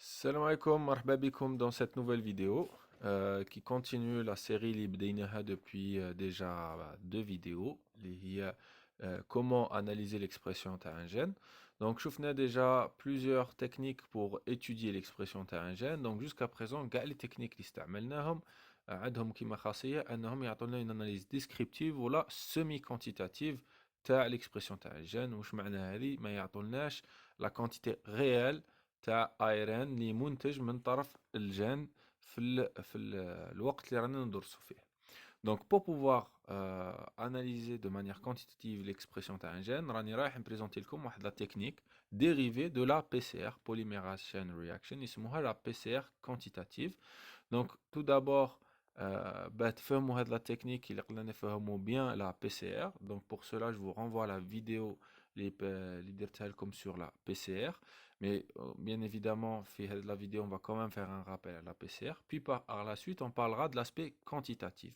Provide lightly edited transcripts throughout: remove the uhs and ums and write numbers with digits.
Salam alaikum, marhaba bikoum dans cette nouvelle vidéo qui continue la série اللي بديناها depuis déjà deux vidéos اللي هي comment analyser l'expression تاع un gène. Donc شفنا déjà plusieurs techniques pour étudier l'expression تاع un gène. Donc jusqu'à présent كاع les techniques اللي استعملناهم عندهم كيما خاصية انهم يعطونا une analyse descriptive ولا semi quantitative تاع l'expression تاع الجين. وش معنى هذه؟ ما يعطولناش la quantité réelle تاع ايرين اللي منتج من طرف الجين الوقت اللي رانا ندرسو فيه. Donc pour pouvoir analyser de manière quantitative l'expression تاع un gène راني رايح نبريزونتي لكم واحد لا تكنيك dérivée de la PCR polymerase chain reaction يسموها la PCR quantitative. Donc tout d'abord bah, تفهموا هاد la technique اللي قلنا نفهموا bien la PCR. Donc pour cela je vous renvoie à la vidéo اللي درتها لكم sur la PCR. Mais bien évidemment, fait la vidéo, on va quand même faire un rappel à la PCR. Puis par la suite, on parlera de l'aspect quantitatif.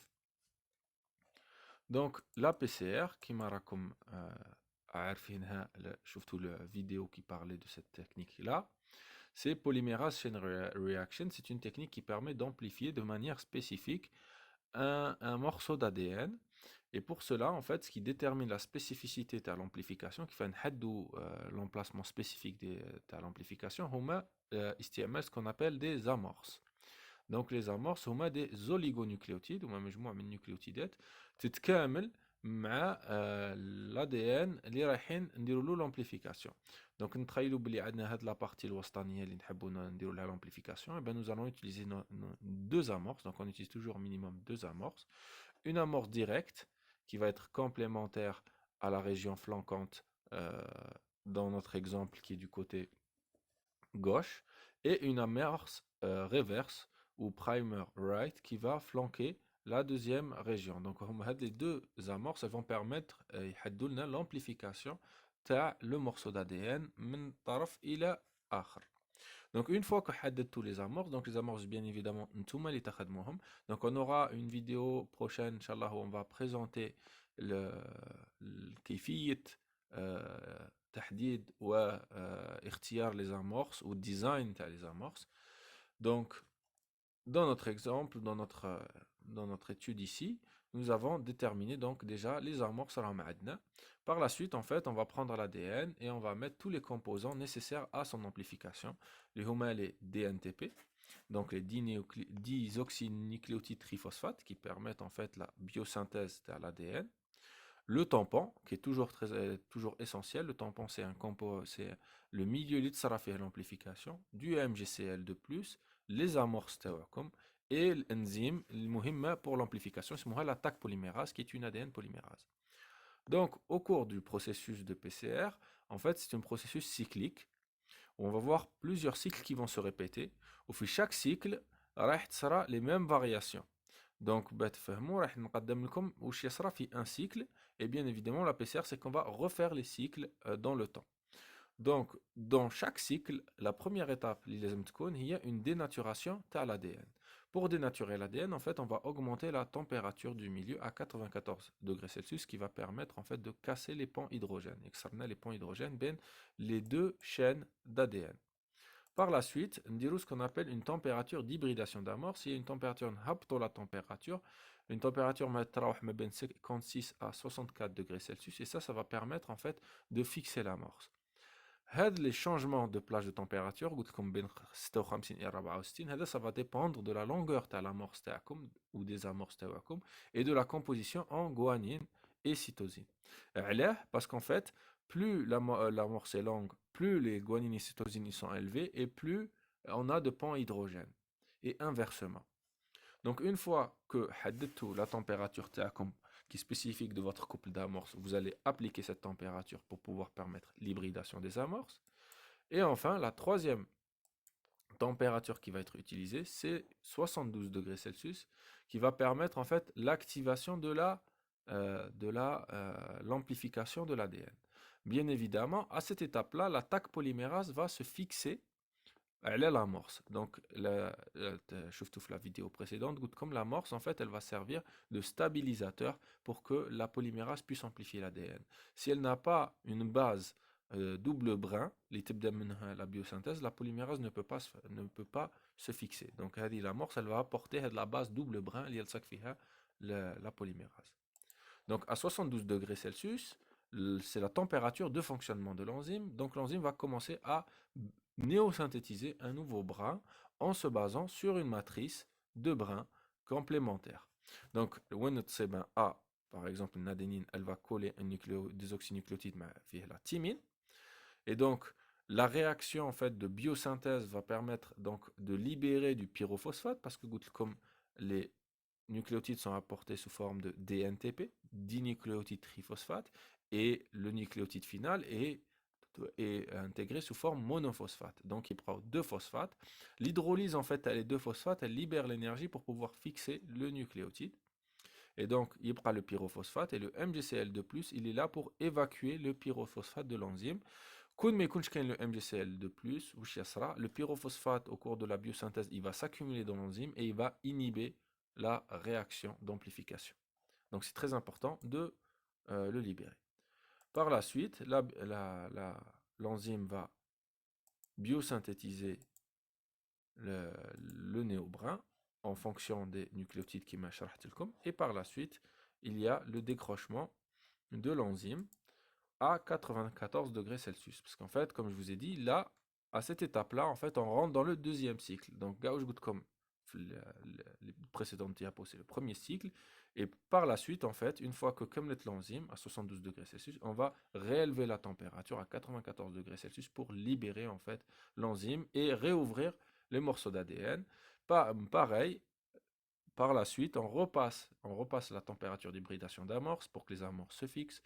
Donc la PCR, qui m'a raconté, surtout la vidéo qui parlait de cette technique-là, c'est polymérase chain reaction. C'est une technique qui permet d'amplifier de manière spécifique un morceau d'ADN. Et pour cela, en fait, ce qui détermine la spécificité de l'amplification, qui fait l'emplacement spécifique de l'amplification, c'est ce qu'on appelle des amorces. Donc les amorces sont des oligonucléotides ou même مجموعة من nucléotides تتكامل مع l'ADN اللي رايحين نديروا له l'amplification. Donc نتخيلوا بلي عندنا هاد la partie الوسطانية اللي نحبوا نديروا لها l'amplification, et ben nous allons utiliser deux amorces. Donc on utilise toujours minimum deux amorces. Une amorce directe qui va être complémentaire à la région flanquante dans notre exemple qui est du côté gauche, et une amorce reverse ou primer right qui va flanquer la deuxième région. Donc les deux amorces vont permettre l'amplification de le morceau d'ADN من طرف إلى آخر. Donc une fois que حددت tous les amorces, donc les amorces bien évidemment نتوما اللي تخدموهم. Donc on aura une vidéo prochaine inchallah où on va présenter كيفية تحديد واختيار les amorces ou design تاع les amorces. Donc dans notre exemple, dans notre étude ici, nous avons déterminé donc déjà les amorces à la. Par la suite, en fait, on va prendre l'ADN et on va mettre tous les composants nécessaires à son amplification. Les DNTP, donc les disoxynucléotides triphosphate qui permettent en fait la biosynthèse de l'ADN. Le tampon, qui est toujours essentiel. Le tampon, c'est le milieu qui sera fait à l'amplification, du MgCl de plus, les amorces تاعكم, et l'enzyme المهمة pour l'amplification, c'est la Taq polymérase, qui est une ADN polymérase. Donc, au cours du processus de PCR, en fait, c'est un processus cyclique, où on va voir plusieurs cycles qui vont se répéter. Au fil de chaque cycle, sera les mêmes variations. Donc, بتفهموا راح نقدم لكم واش يصرى في un cycle, et bien évidemment la PCR c'est qu'on va refaire les cycles dans le temps. Donc dans chaque cycle, la première étape اللي لازم تكون هي une dénaturation تاع l'ADN. Pour dénaturer l'ADN, en fait, on va augmenter la température du milieu à 94 degrés Celsius, qui va permettre en fait de casser les ponts hydrogènes, extraire les ponts hydrogènes ben les deux chaînes d'ADN. Par la suite, on dit ce qu'on appelle une température d'hybridation d'amorce. Il y a une température la température, une température de 56 à 64 degrés Celsius, et ça va permettre en fait de fixer l'amorce. Les changements de plage de température, ça va dépendre de la longueur de l'amorce ou des amorces et de la composition en guanine et cytosine. Parce qu'en fait, plus l'amorce est longue, plus les guanines et cytosines sont élevées et plus on a de ponts hydrogène. Et inversement. Donc une fois que la température qui est spécifique de votre couple d'amorces, vous allez appliquer cette température pour pouvoir permettre l'hybridation des amorces. Et enfin, la troisième température qui va être utilisée, c'est 72 degrés Celsius, qui va permettre en fait l'activation de l'amplification de l'ADN. Bien évidemment, à cette étape-là, la Taq polymérase va se fixer à l'amorce. Donc, je trouve la vidéo précédente, comme l'amorce, en fait, elle va servir de stabilisateur pour que la polymérase puisse amplifier l'ADN. Si elle n'a pas une base double brin, les types la biosynthèse, la polymérase ne peut pas se fixer. Donc, l'amorce, elle va apporter la base double brin, la polymérase. Donc, à 72 degrés Celsius, c'est la température de fonctionnement de l'enzyme. Donc, l'enzyme va commencer à néosynthétiser un nouveau brin en se basant sur une matrice de brins complémentaires. Donc, le A, par exemple, une adénine, elle va coller un désoxynucléotide, mais la thymine. Et donc, la réaction en fait de biosynthèse va permettre donc de libérer du pyrophosphate parce que comme les nucléotides sont apportés sous forme de DNTP, dinucléotide triphosphate, et le nucléotide final est intégré sous forme monophosphate. Donc il prend deux phosphates. L'hydrolyse en fait, les deux phosphates, elle libère l'énergie pour pouvoir fixer le nucléotide. Et donc il prend le pyrophosphate et le MgCl2+, il est là pour évacuer le pyrophosphate de l'enzyme. Quand ما يكونش كاين le MgCl2+, واش يصرى le pyrophosphate au cours de la biosynthèse, il va s'accumuler dans l'enzyme et il va inhiber la réaction d'amplification. Donc c'est très important de le libérer. Par la suite, l'enzyme va biosynthétiser le néobrin en fonction des nucléotides qui m'a شرحت. Et par la suite, il y a le décrochement de l'enzyme à 94 degrés Celsius. Parce qu'en fait, comme je vous ai dit, là, à cette étape-là, en fait, on rentre dans le deuxième cycle. Donc, comme les précédentes diapos, c'est le premier cycle. Et par la suite, en fait, une fois que comme l'enzyme à 72 degrés Celsius, on va réélever la température à 94 degrés Celsius pour libérer en fait l'enzyme et réouvrir les morceaux d'ADN. Pareil, par la suite, on repasse la température d'hybridation d'amorce pour que les amorces se fixent.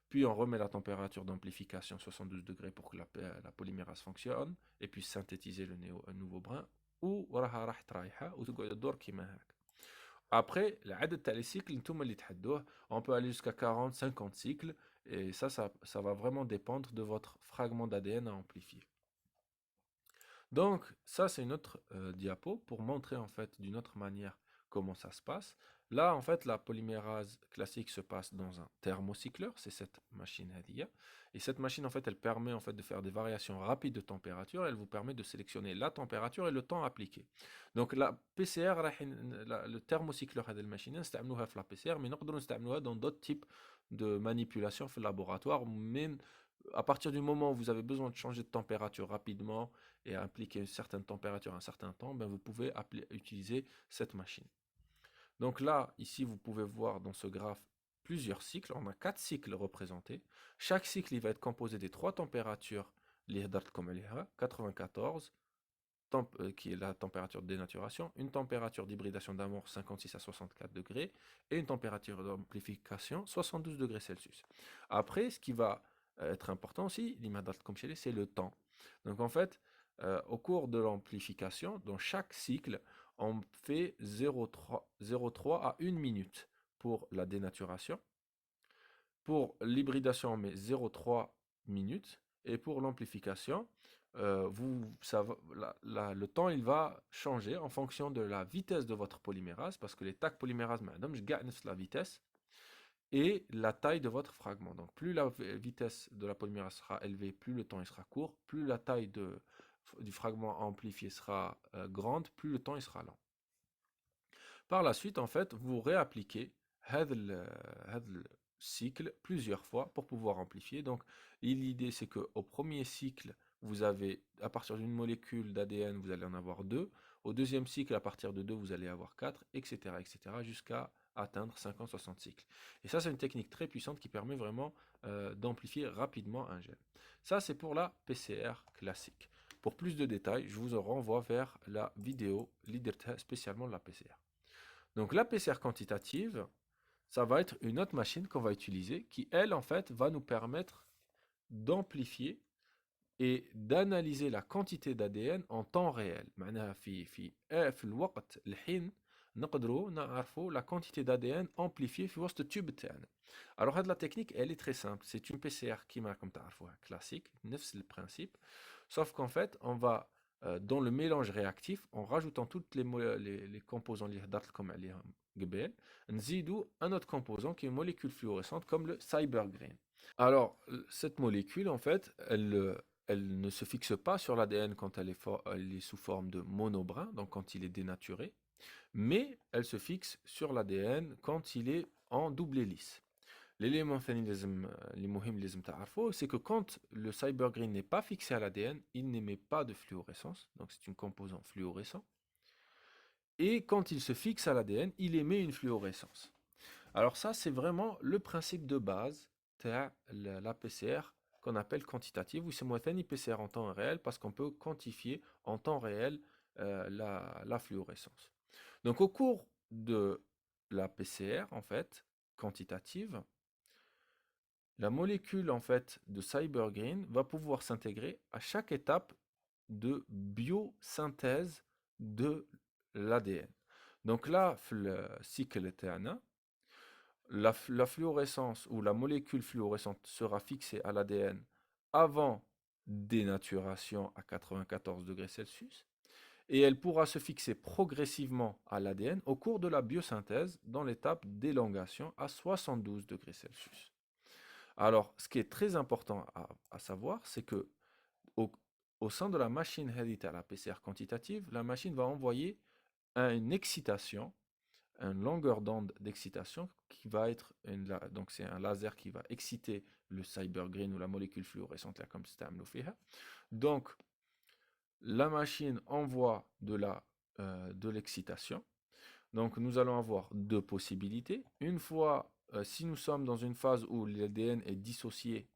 Puis on remet la température d'amplification 72 degrés pour que la polymérase fonctionne et puisse synthétiser un nouveau brin. Après, les cycles, on peut aller jusqu'à 40, 50 cycles. Et ça va vraiment dépendre de votre fragment d'ADN à amplifier. Donc, ça, c'est une autre diapo pour montrer en fait d'une autre manière comment ça se passe. Là, en fait, la polymérase classique se passe dans un thermocycleur, c'est cette machine Hadia. Et cette machine, en fait, elle permet en fait de faire des variations rapides de température. Elle vous permet de sélectionner la température et le temps appliqué. Donc, la PCR, le thermocycleur de la machine, c'est la PCR, mais nous pouvons dans d'autres types de manipulations في laboratoire. Même à partir du moment où vous avez besoin de changer de température rapidement et appliquer une certaine température à un certain temps, ben vous pouvez utiliser cette machine. Donc là, ici, vous pouvez voir dans ce graphe plusieurs cycles. On a 4 cycles représentés. Chaque cycle, il va être composé des 3 températures, 94, qui est la température de dénaturation, une température d'hybridation d'amorce 56 à 64 degrés et une température d'amplification 72 degrés Celsius. Après, ce qui va être important aussi, c'est le temps. Donc en fait, au cours de l'amplification, dans chaque cycle, on fait 0,3 à 1 minute pour la dénaturation. Pour l'hybridation, on met 0,3 minutes. Et pour l'amplification, le temps il va changer en fonction de la vitesse de votre polymérase, parce que les tacs polymérase, madame, je gagne la vitesse, et la taille de votre fragment. Donc plus la vitesse de la polymérase sera élevée, plus le temps il sera court, plus la taille du fragment amplifié sera grande, plus le temps il sera lent. Par la suite, en fait, vous réappliquez le cycle plusieurs fois pour pouvoir amplifier. Donc, l'idée, c'est qu'au premier cycle, vous avez, à partir d'une molécule d'ADN, vous allez en avoir 2. Au deuxième cycle, à partir de 2, vous allez avoir 4, etc., jusqu'à atteindre 50-60 cycles. Et ça, c'est une technique très puissante qui permet vraiment d'amplifier rapidement un gène. Ça, c'est pour la PCR classique. Pour plus de détails, je vous renvoie vers la vidéo LeaderTest, spécialement de la PCR. Donc la PCR quantitative, ça va être une autre machine qu'on va utiliser qui, elle, en fait, va nous permettre d'amplifier et d'analyser la quantité d'ADN en temps réel. معناها في الوقت الحين نقدروا نعرفوا la quantité d'ADN amplifiée في وسط التوب تاعنا. Alors la technique, elle est très simple. C'est une PCR كيما راكم تعرفوها classique, نفس le principe, sauf qu'en fait, on va dans le mélange réactif, en rajoutant toutes les composants اللي هضرت لكم عليهم قبل, نزيدوا un autre composant qui est une molécule fluorescente comme le cybergrain. Alors, cette molécule, en fait, elle ne se fixe pas sur l'ADN quand elle est sous forme de monobrin, donc quand il est dénaturé, mais elle se fixe sur l'ADN quand il est en double hélice. L'élément الثاني اللي مهم اللي لازم تعرفه, c'est que quand le cybergreen n'est pas fixé à l'ADN, il n'émet pas de fluorescence, donc c'est une composant fluorescent. Et quand il se fixe à l'ADN, il émet une fluorescence. Alors ça, c'est vraiment le principe de base de la PCR qu'on appelle quantitative, ou c'est moi PCR en temps réel, parce qu'on peut quantifier en temps réel la fluorescence. Donc au cours de la PCR, en fait, quantitative, la molécule en fait de cybergreen va pouvoir s'intégrer à chaque étape de biosynthèse de l'ADN. Donc là, le cycle تاعنا, la fluorescence ou la molécule fluorescente sera fixée à l'ADN avant dénaturation à 94 degrés Celsius et elle pourra se fixer progressivement à l'ADN au cours de la biosynthèse dans l'étape d'élongation à 72 degrés Celsius. Alors, ce qui est très important à savoir, c'est que au, au sein de la machine héréditaire, la PCR quantitative, la machine va envoyer une excitation, une longueur d'onde d'excitation qui va être donc c'est un laser qui va exciter le cybergreen ou la molécule fluorescente là comme c'était fait. Donc la machine envoie de l'excitation. Donc nous allons avoir deux possibilités. Une fois, si nous sommes dans une phase où l'ADN est dissocié,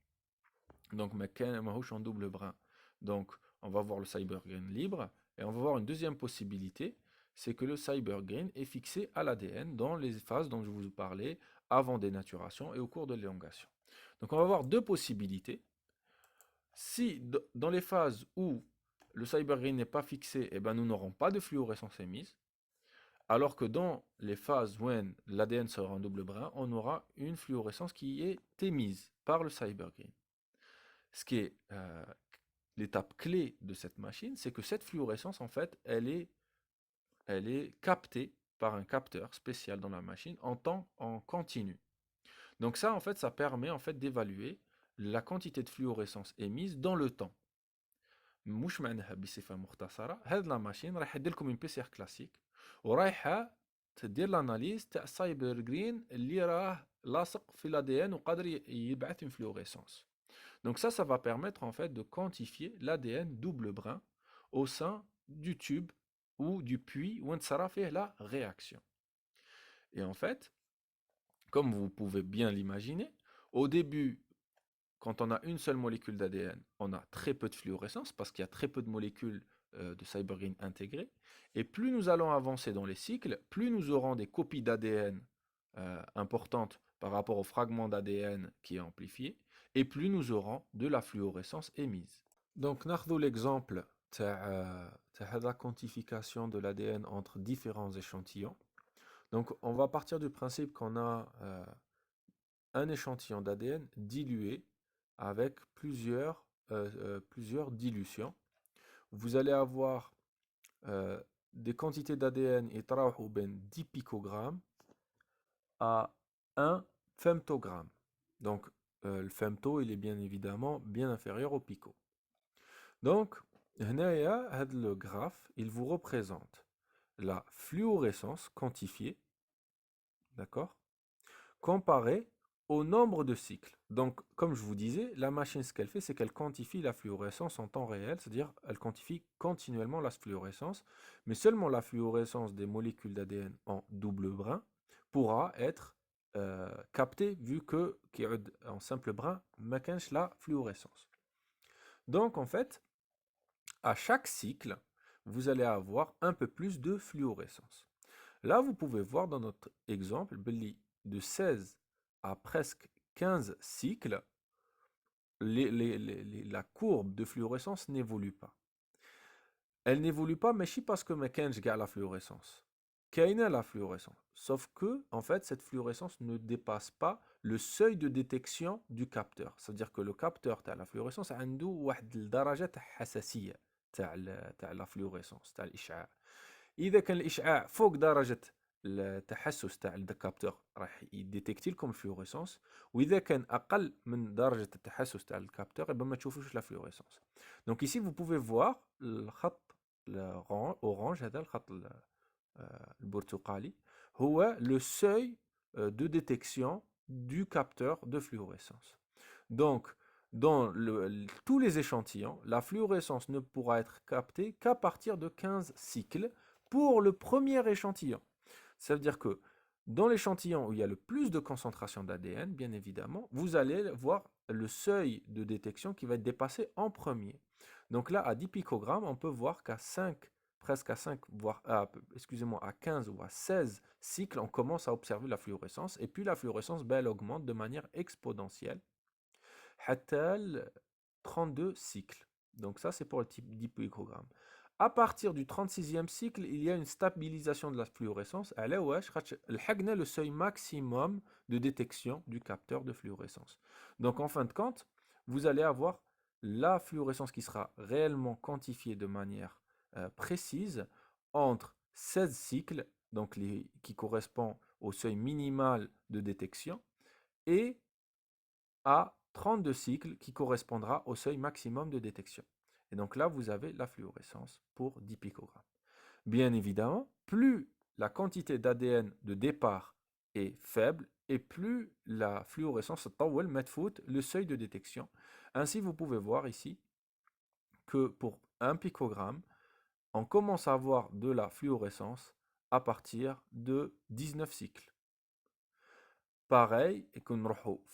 donc en double brin, donc on va voir le cybergreen libre, et on va voir une deuxième possibilité, c'est que le cybergreen est fixé à l'ADN dans les phases dont je vous parlais, avant dénaturation et au cours de l'élongation. Donc on va avoir deux possibilités. Si dans les phases où le cybergreen n'est pas fixé, eh ben, nous n'aurons pas de fluorescence émise, alors que dans les phases où l'ADN sera en double brin, on aura une fluorescence qui est émise par le cybergreen. Ce qui est l'étape clé de cette machine, c'est que cette fluorescence, en fait, elle est captée par un capteur spécial dans la machine en temps en continu. Donc ça, en fait, ça permet en fait d'évaluer la quantité de fluorescence émise dans le temps. مش معناها بصفة مختصرة هاد لا ماشين راح يدير لكم بي سي ار كلاسيك ورايحة تدير لاناليز تاع السايبر جرين اللي راه لاصق في l'ADN وقادر يبعث une fluorescence. Donc ça va permettre en fait de quantifier l'ADN double brin au sein du tube ou du puits où on sera fait la réaction. Et en fait, comme vous pouvez bien l'imaginer, au début, quand on a une seule molécule d'ADN, on a très peu de fluorescence parce qu'il y a très peu de molécules de cybergreen intégrées. Et plus nous allons avancer dans les cycles, plus nous aurons des copies d'ADN importantes par rapport au fragment d'ADN qui est amplifié, et plus nous aurons de la fluorescence émise. Donc, ناخذ l'exemple de la quantification de l'ADN entre différents échantillons. Donc, on va partir du principe qu'on a un échantillon d'ADN dilué avec plusieurs dilutions. Vous allez avoir des quantités d'ADN et 10 picogrammes à 1 femtogramme. Donc, le femto, il est bien évidemment bien inférieur au pico. Donc, le graphe, il vous représente la fluorescence quantifiée, d'accord, comparée au nombre de cycles. Donc, comme je vous disais, la machine, ce qu'elle fait, c'est qu'elle quantifie la fluorescence en temps réel, c'est-à-dire elle quantifie continuellement la fluorescence, mais seulement la fluorescence des molécules d'ADN en double brin pourra être captée vu que en simple brin, ما كانش la fluorescence. Donc, en fait, à chaque cycle, vous allez avoir un peu plus de fluorescence. Là, vous pouvez voir dans notre exemple, de 16 à presque 15 cycles, la courbe de fluorescence n'évolue pas. Elle n'évolue pas, mais pas parce que je garde la fluorescence. Qu'il la fluorescence. Sauf que, en fait, cette fluorescence ne dépasse pas le seuil de détection du capteur. C'est-à-dire que le capteur de la fluorescence a une درجة حساسية تاع la fluorescence تاع الإشعاع. إذا كان الإشعاع فوق درجة التحسس تاع الكابتور راح يديتكتي لكم الفلوريسونس، واذا كان اقل من درجه التحسس تاع الكابتور يبقى ما تشوفوش لا فلوريسونس. دونك ici vous pouvez voir الخط الاورانج، هذا الخط البرتقالي هو le seuil de détection du capteur de fluorescence. Donc dans tous les échantillons, la fluorescence ne pourra être captée qu'à partir de 15 cycles pour le premier échantillon. Ça veut dire que dans l'échantillon où il y a le plus de concentration d'ADN, bien évidemment, vous allez voir le seuil de détection qui va être dépassé en premier. Donc là, à 10 picogrammes, on peut voir qu'à 5, presque à 5, voire excusez-moi, à 15 ou à 16 cycles, on commence à observer la fluorescence. Et puis la fluorescence, ben, elle augmente de manière exponentielle. Hatal 32 cycles. Donc ça, c'est pour le type 10 picogrammes. À partir du 36e cycle, il y a une stabilisation de la fluorescence. Le seuil maximum de détection du capteur de fluorescence. Donc en fin de compte, vous allez avoir la fluorescence qui sera réellement quantifiée de manière précise entre 16 cycles, donc qui correspond au seuil minimal de détection, et à 32 cycles qui correspondra au seuil maximum de détection. Et donc là, vous avez la fluorescence pour 10 picogrammes. Bien évidemment, plus la quantité d'ADN de départ est faible, et plus la fluorescence le seuil de détection. Ainsi, vous pouvez voir ici que pour 1 picogramme, on commence à avoir de la fluorescence à partir de 19 cycles. Pareil, et qu'on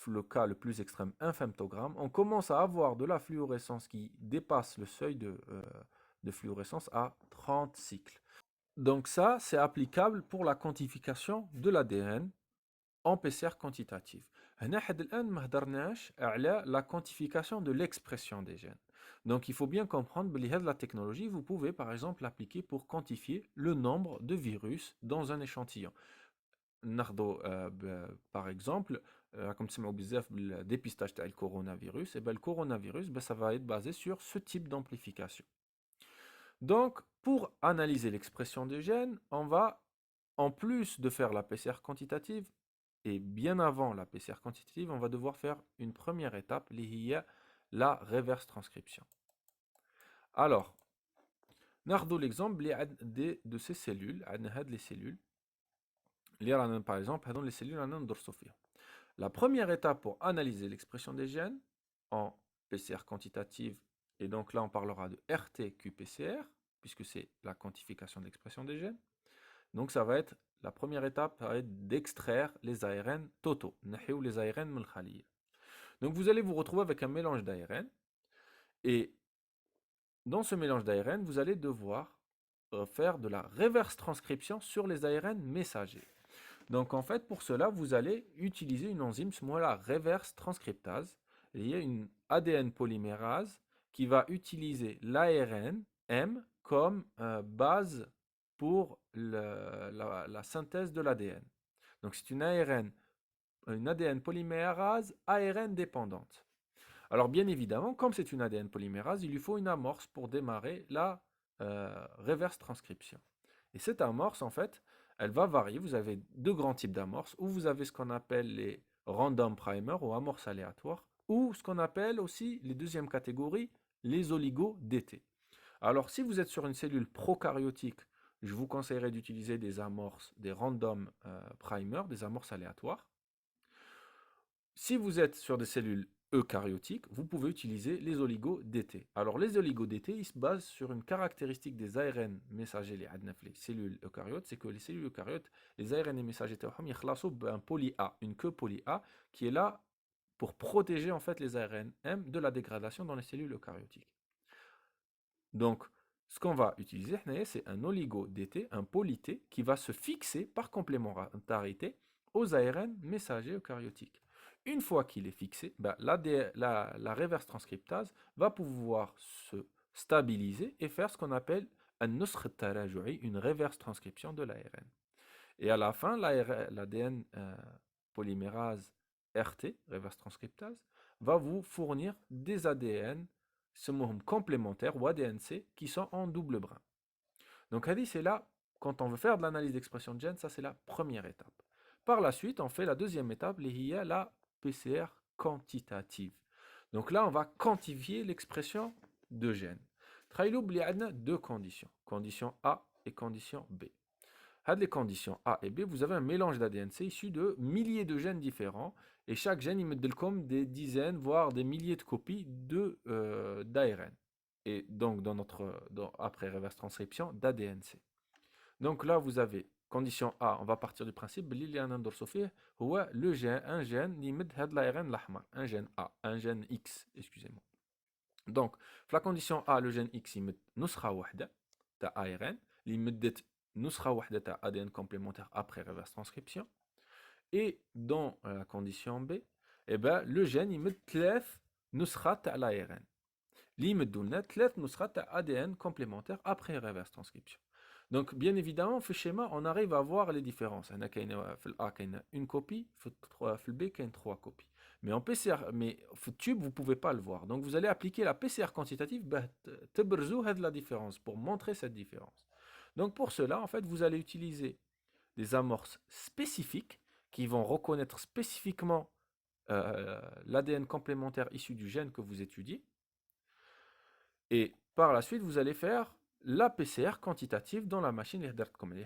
le cas le plus extrême, 1 femtogramme, on commence à avoir de la fluorescence qui dépasse le seuil de fluorescence à 30 cycles. Donc ça, c'est applicable pour la quantification de l'ADN en PCR quantitative. هنا حد الآن ما هدرناش على la quantification de l'expression des gènes. Donc il faut bien comprendre que la technologie, vous pouvez par exemple l'appliquer pour quantifier le nombre de virus dans un échantillon. Par exemple, comme tu le dépistage du coronavirus, et le coronavirus, ça va être basé sur ce type d'amplification. Donc, pour analyser l'expression des gènes, on va, en plus de faire la PCR quantitative, et bien avant la PCR quantitative, on va devoir faire une première étape, la reverse transcription. Alors, nous l'exemple de ces cellules, les cellules, par exemple, les cellules d'orsophie. La première étape pour analyser l'expression des gènes en PCR quantitative, et donc là on parlera de RT-qPCR, puisque c'est la quantification de l'expression des gènes. Donc ça va être, la première étape va être d'extraire les ARN totaux, les ARN من الخلية. Donc vous allez vous retrouver avec un mélange d'ARN, et dans ce mélange d'ARN, vous allez devoir faire de la reverse transcription sur les ARN messagers. Donc en fait, pour cela, vous allez utiliser une enzyme, la reverse transcriptase. Il y a une ADN polymérase qui va utiliser l'ARN M comme base pour la synthèse de l'ADN. Donc c'est une ADN polymérase ARN dépendante. Alors bien évidemment, comme c'est une ADN polymérase, il lui faut une amorce pour démarrer la reverse transcription. Et cette amorce, en fait, elle va varier. Vous avez deux grands types d'amorces, ou vous avez ce qu'on appelle les random primers ou amorces aléatoires, ou ce qu'on appelle aussi les deuxièmes catégories, les oligo-DT. Alors si vous êtes sur une cellule prokaryotique, je vous conseillerais d'utiliser des amorces, des random primers, des amorces aléatoires. Si vous êtes sur des cellules eucaryotiques, vous pouvez utiliser les oligo-DT. Alors les oligo-DT, ils se basent sur une caractéristique des ARN messagers les cellules eucaryotes, c'est que les cellules eucaryotes, les ARN messagers ils un poly A, une queue poly A, qui est là pour protéger en fait les ARN M de la dégradation dans les cellules eucaryotiques. Donc, ce qu'on va utiliser, c'est un oligo-DT, un poly-T, qui va se fixer par complémentarité aux ARN messagers eucaryotiques. Une fois qu'il est fixé, la reverse transcriptase va pouvoir se stabiliser et faire ce qu'on appelle une reverse transcription de l'ARN. Et à la fin, l'ADN polymérase RT, reverse transcriptase, va vous fournir des ADN complémentaires ou ADNC qui sont en double brin. Donc, c'est la quand on veut faire de l'analyse d'expression de gènes, ça c'est la première étape. Par la suite, on fait la deuxième étape, la PCR quantitative. Donc là, on va quantifier l'expression de gènes. Il y a deux conditions, condition A et condition B. Les conditions A et B, vous avez un mélange d'ADN-C issu de milliers de gènes différents, et chaque gène, il me donne comme des dizaines, voire des milliers de copies d'ARN. Et donc, après reverse transcription, d'ADN-C. Donc là, vous avez condition A, on va partir du principe le gène, un gène limite l'ARN l'ahmar, un gène A, un gène X, excusez-moi. Donc, la condition A, le gène X, il met نسخة واحدة تاع ARN, اللي مدت نسخة واحدة تاع ADN complémentaire après reverse transcription. Et dans la condition B, eh ben, le gène il met 3 نسخات تاع l'ARN. اللي يمدوا لنا 3 نسخات تاع ADN complémentaire après reverse transcription. Donc, bien évidemment, في schéma, on arrive à voir les différences. Il y a une copie, dans le B, il y a 3 copies. Mais en PCR, mais au tube, vous ne pouvez pas le voir. Donc, vous allez appliquer la PCR quantitative, la différence, pour montrer cette différence. Donc, pour cela, en fait, vous allez utiliser des amorces spécifiques qui vont reconnaître spécifiquement l'ADN complémentaire issu du gène que vous étudiez. Et par la suite, vous allez faire la PCR quantitative dans la machine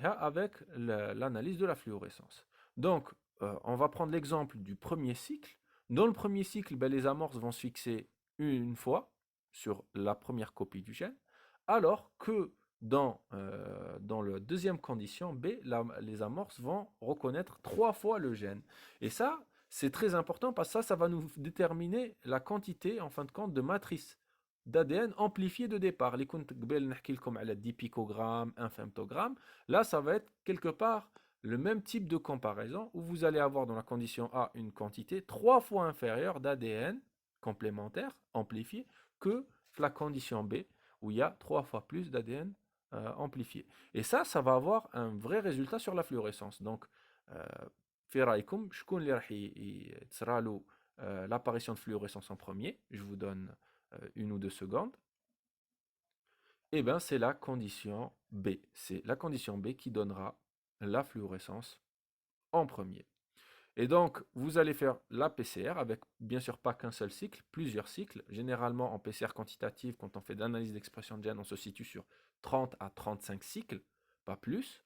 avec l'analyse de la fluorescence. Donc, on va prendre l'exemple du premier cycle. Dans le premier cycle, les amorces vont se fixer une fois sur la première copie du gène, alors que dans la deuxième condition B, les amorces vont reconnaître 3 fois le gène. Et ça, c'est très important parce que ça va nous déterminer la quantité, en fin de compte, de matrices d'ADN amplifié de départ. Les comptes comme à la 10 picogrammes, 1 femtogramme. Là, ça va être quelque part le même type de comparaison où vous allez avoir dans la condition A une quantité 3 fois inférieure d'ADN complémentaire amplifié que la condition B où il y a 3 fois plus d'ADN amplifié. Et ça va avoir un vrai résultat sur la fluorescence. Donc, في رايكم شكون اللي راح تصرى له l'apparition de fluorescence en premier? Je vous donne une ou deux secondes. Eh bien, c'est la condition B. C'est la condition B qui donnera la fluorescence en premier. Et donc, vous allez faire la PCR avec, bien sûr, pas qu'un seul cycle, plusieurs cycles. Généralement, en PCR quantitative, quand on fait de l'analyse d'expression de gènes, on se situe sur 30 à 35 cycles, pas plus.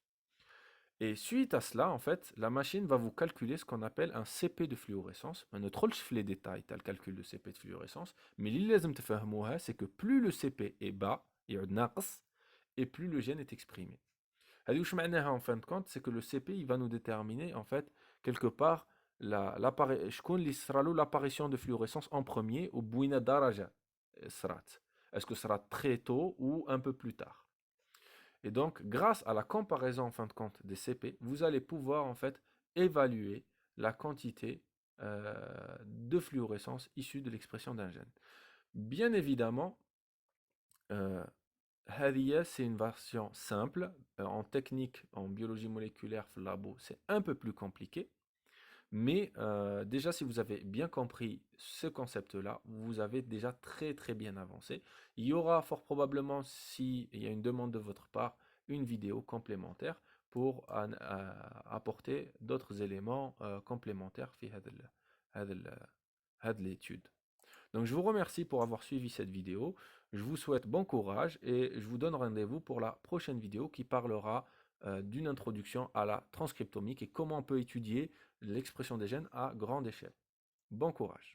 Et suite à cela, en fait, la machine va vous calculer ce qu'on appelle un CP de fluorescence. On ne trop les détails, tu as le calcul de CP de fluorescence, mais l'illazm tefahmouha, c'est que plus le CP est bas, et plus le gène est exprimé. En fin de compte, c'est que le CP il va nous déterminer, en fait, quelque part, l'apparition de fluorescence en premier, au bouina daraja srat. Est-ce que ce sera très tôt ou un peu plus tard? Et donc, grâce à la comparaison, en fin de compte, des CP, vous allez pouvoir, en fait, évaluer la quantité de fluorescence issue de l'expression d'un gène. Bien évidemment, c'est une version simple. En technique, en biologie moléculaire, labo, c'est un peu plus compliqué. Mais déjà, si vous avez bien compris ce concept-là, vous avez déjà très très bien avancé. Il y aura fort probablement, s'il y a une demande de votre part, une vidéo complémentaire pour apporter d'autres éléments complémentaires à l'étude. Donc je vous remercie pour avoir suivi cette vidéo. Je vous souhaite bon courage et je vous donne rendez-vous pour la prochaine vidéo qui parlera d'une introduction à la transcriptomique et comment on peut étudier l'expression des gènes à grande échelle. Bon courage.